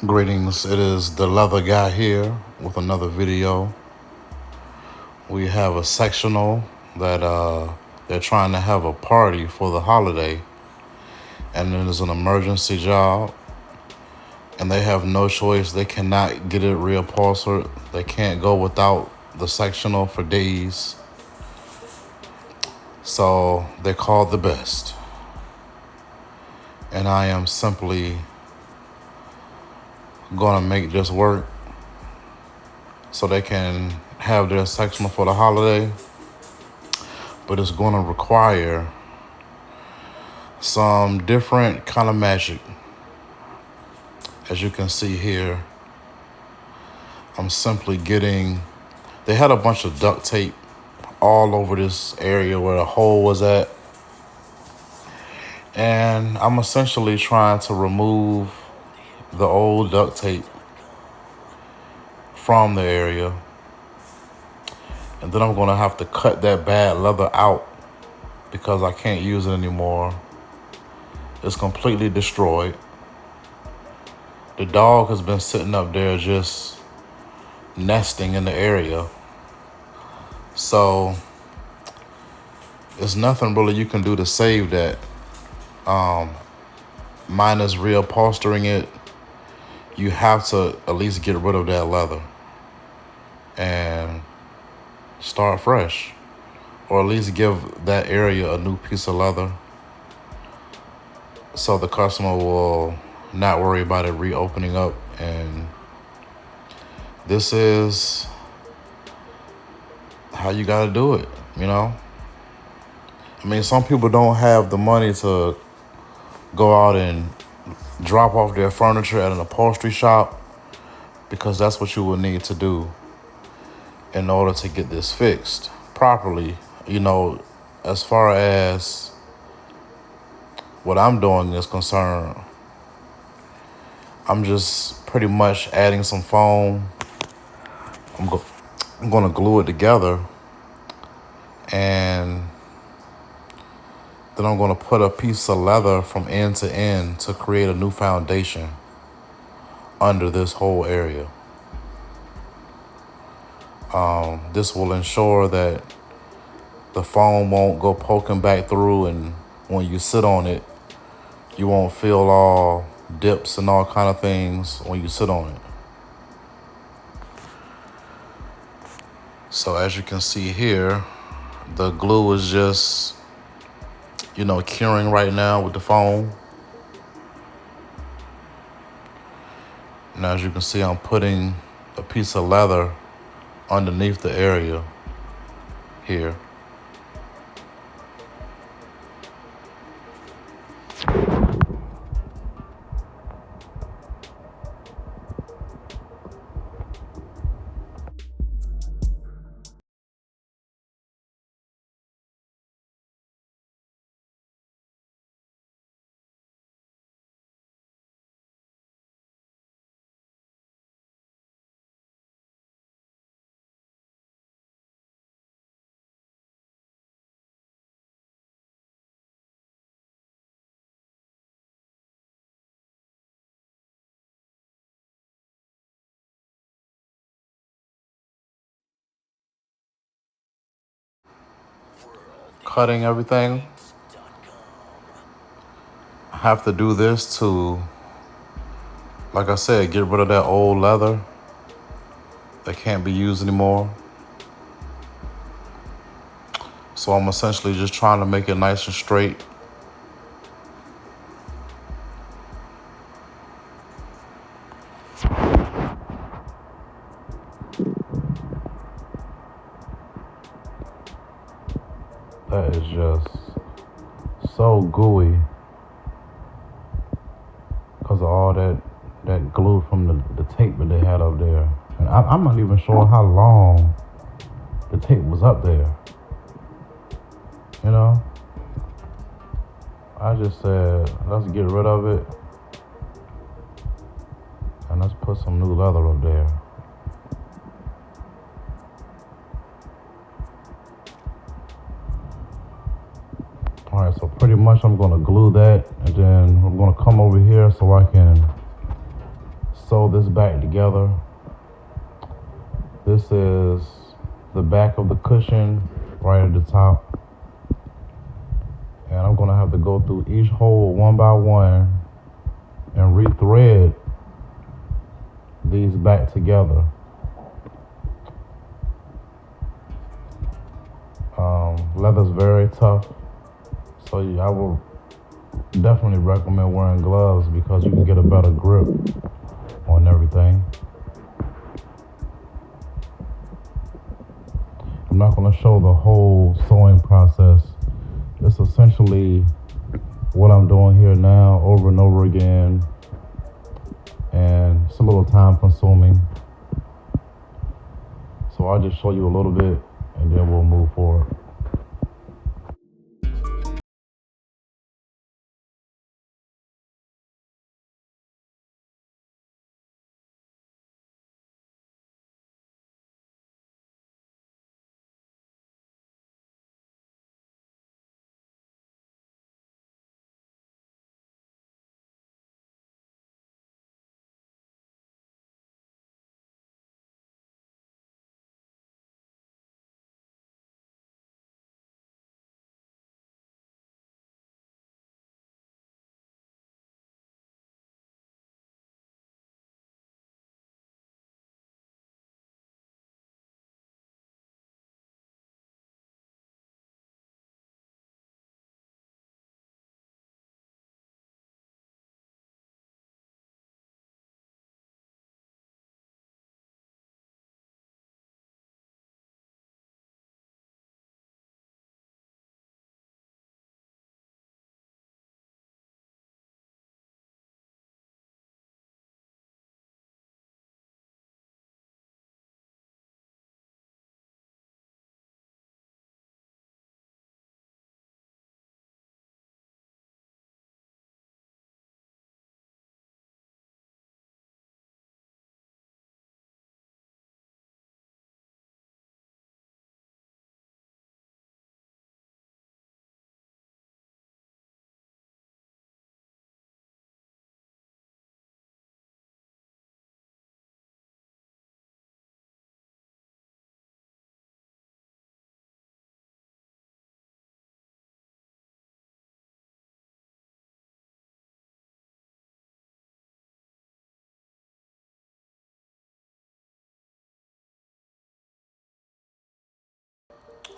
Greetings, it is the leather guy here with another video. We have a sectional that they're trying to have a party for the holiday, and it is an emergency job, and they have no choice. They cannot get it reupholstered. They can't go without the sectional for days. So they called the best, and I am simply gonna make this work so they can have their sectional for the holiday, but it's going to require some different kind of magic. As you can see here, I'm simply they had a bunch of duct tape all over this area where the hole was at, and I'm essentially trying to remove the old duct tape from the area, and then I'm going to have to cut that bad leather out because I can't use it anymore. It's completely destroyed. The dog has been sitting up there just nesting in the area. So there's nothing really you can do to save that. Minus reupholstering it, you have to at least get rid of that leather and start fresh, or at least give that area a new piece of leather so the customer will not worry about it reopening up. And this is how you got to do it, you know? I mean, some people don't have the money to go out and drop off their furniture at an upholstery shop, because that's what you will need to do in order to get this fixed properly. You know, as far as what I'm doing is concerned, I'm just pretty much adding some foam. I'm going to glue it together, and then I'm going to put a piece of leather from end to end to create a new foundation under this whole area. This will ensure that the foam won't go poking back through, and when you sit on it, you won't feel all dips and all kind of things when you sit on it. So as you can see here, the glue is just, curing right now with the foam. And as you can see, I'm putting a piece of leather underneath the area here. Cutting everything. I have to do this to, like I said, get rid of that old leather that can't be used anymore. So I'm essentially just trying to make it nice and straight. That is just so gooey because of all that glue from the tape that they had up there. And I'm not even sure how long the tape was up there. I just said, let's get rid of it and let's put some new leather up there. All right, so pretty much I'm gonna glue that, and then I'm gonna come over here so I can sew this back together. This is the back of the cushion right at the top. And I'm gonna have to go through each hole one by one and rethread these back together. Leather's very tough, so I will definitely recommend wearing gloves because you can get a better grip on everything. I'm not going to show the whole sewing process. It's essentially what I'm doing here now over and over again, and it's a little time consuming. So I'll just show you a little bit and then we'll move forward.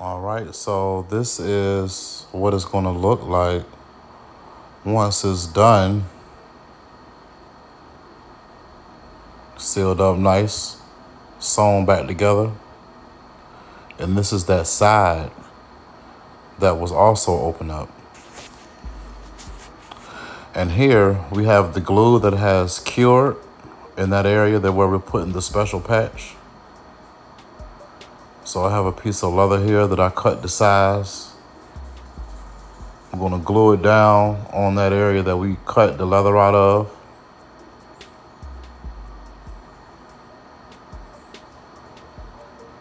All right, so this is what it's going to look like once it's done. Sealed up nice, sewn back together. And this is that side that was also open up. And here we have the glue that has cured in that area that where we're putting the special patch. So I have a piece of leather here that I cut to size. I'm gonna glue it down on that area that we cut the leather out of.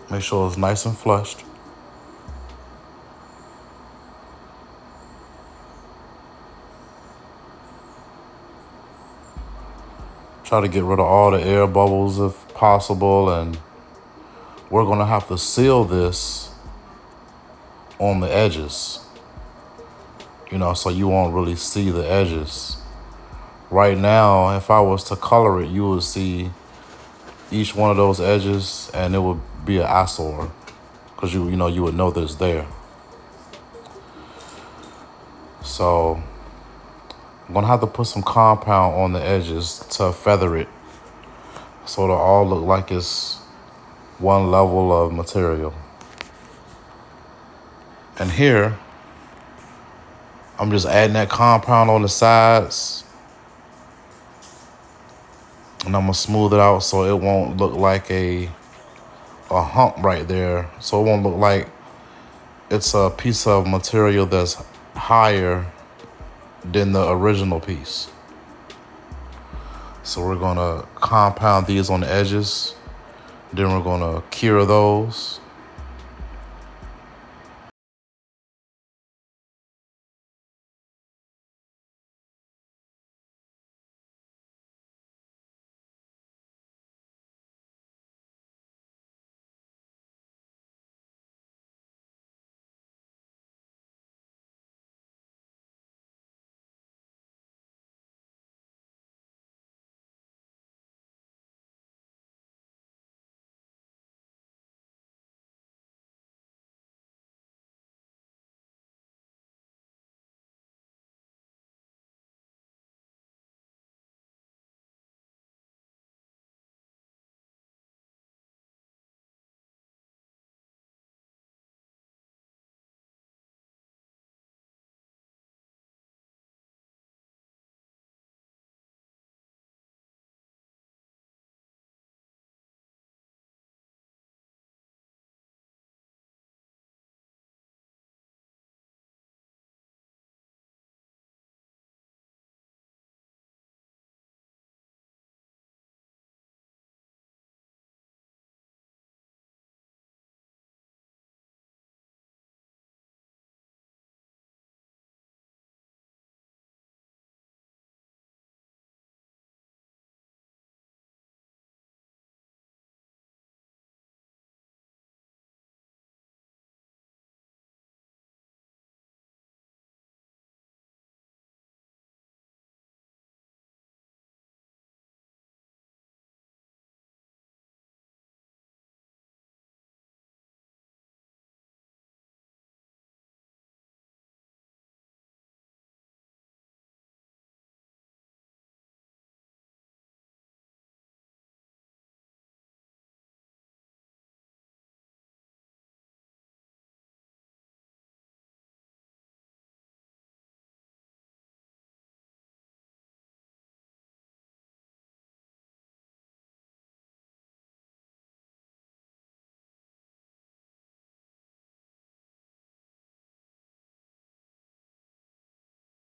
Make sure it's nice and flushed. Try to get rid of all the air bubbles if possible, and we're gonna have to seal this on the edges, so you won't really see the edges. Right now, if I was to color it, you would see each one of those edges and it would be an eyesore because you would know that it's there. So I'm gonna have to put some compound on the edges to feather it so it'll all look like it's one level of material. And here, I'm just adding that compound on the sides, and I'm gonna smooth it out so it won't look like a hump right there. So it won't look like it's a piece of material that's higher than the original piece. So we're gonna compound these on the edges, then we're gonna cure those.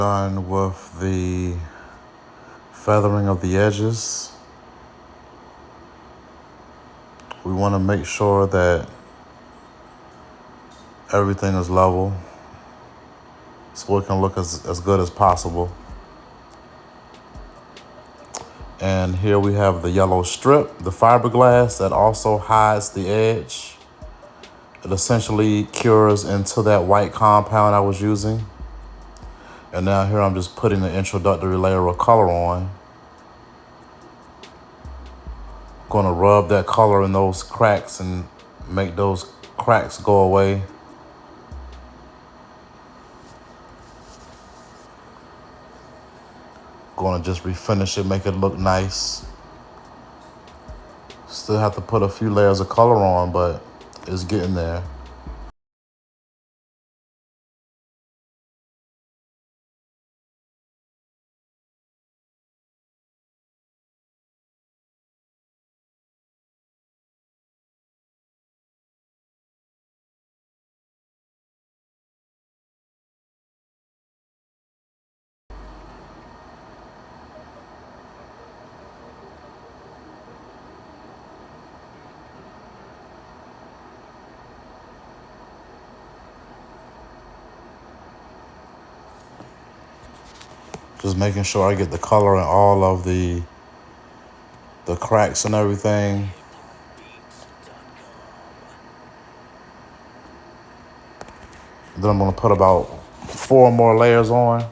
Done with the feathering of the edges. We want to make sure that everything is level so it can look as good as possible. And here we have the yellow strip, the fiberglass that also hides the edge. It essentially cures into that white compound I was using. And now here I'm just putting the introductory layer of color on. I'm gonna rub that color in those cracks and make those cracks go away. Gonna just refinish it, make it look nice. Still have to put a few layers of color on, but it's getting there. Just making sure I get the color in all of the cracks and everything. Then I'm gonna put about 4 more layers on.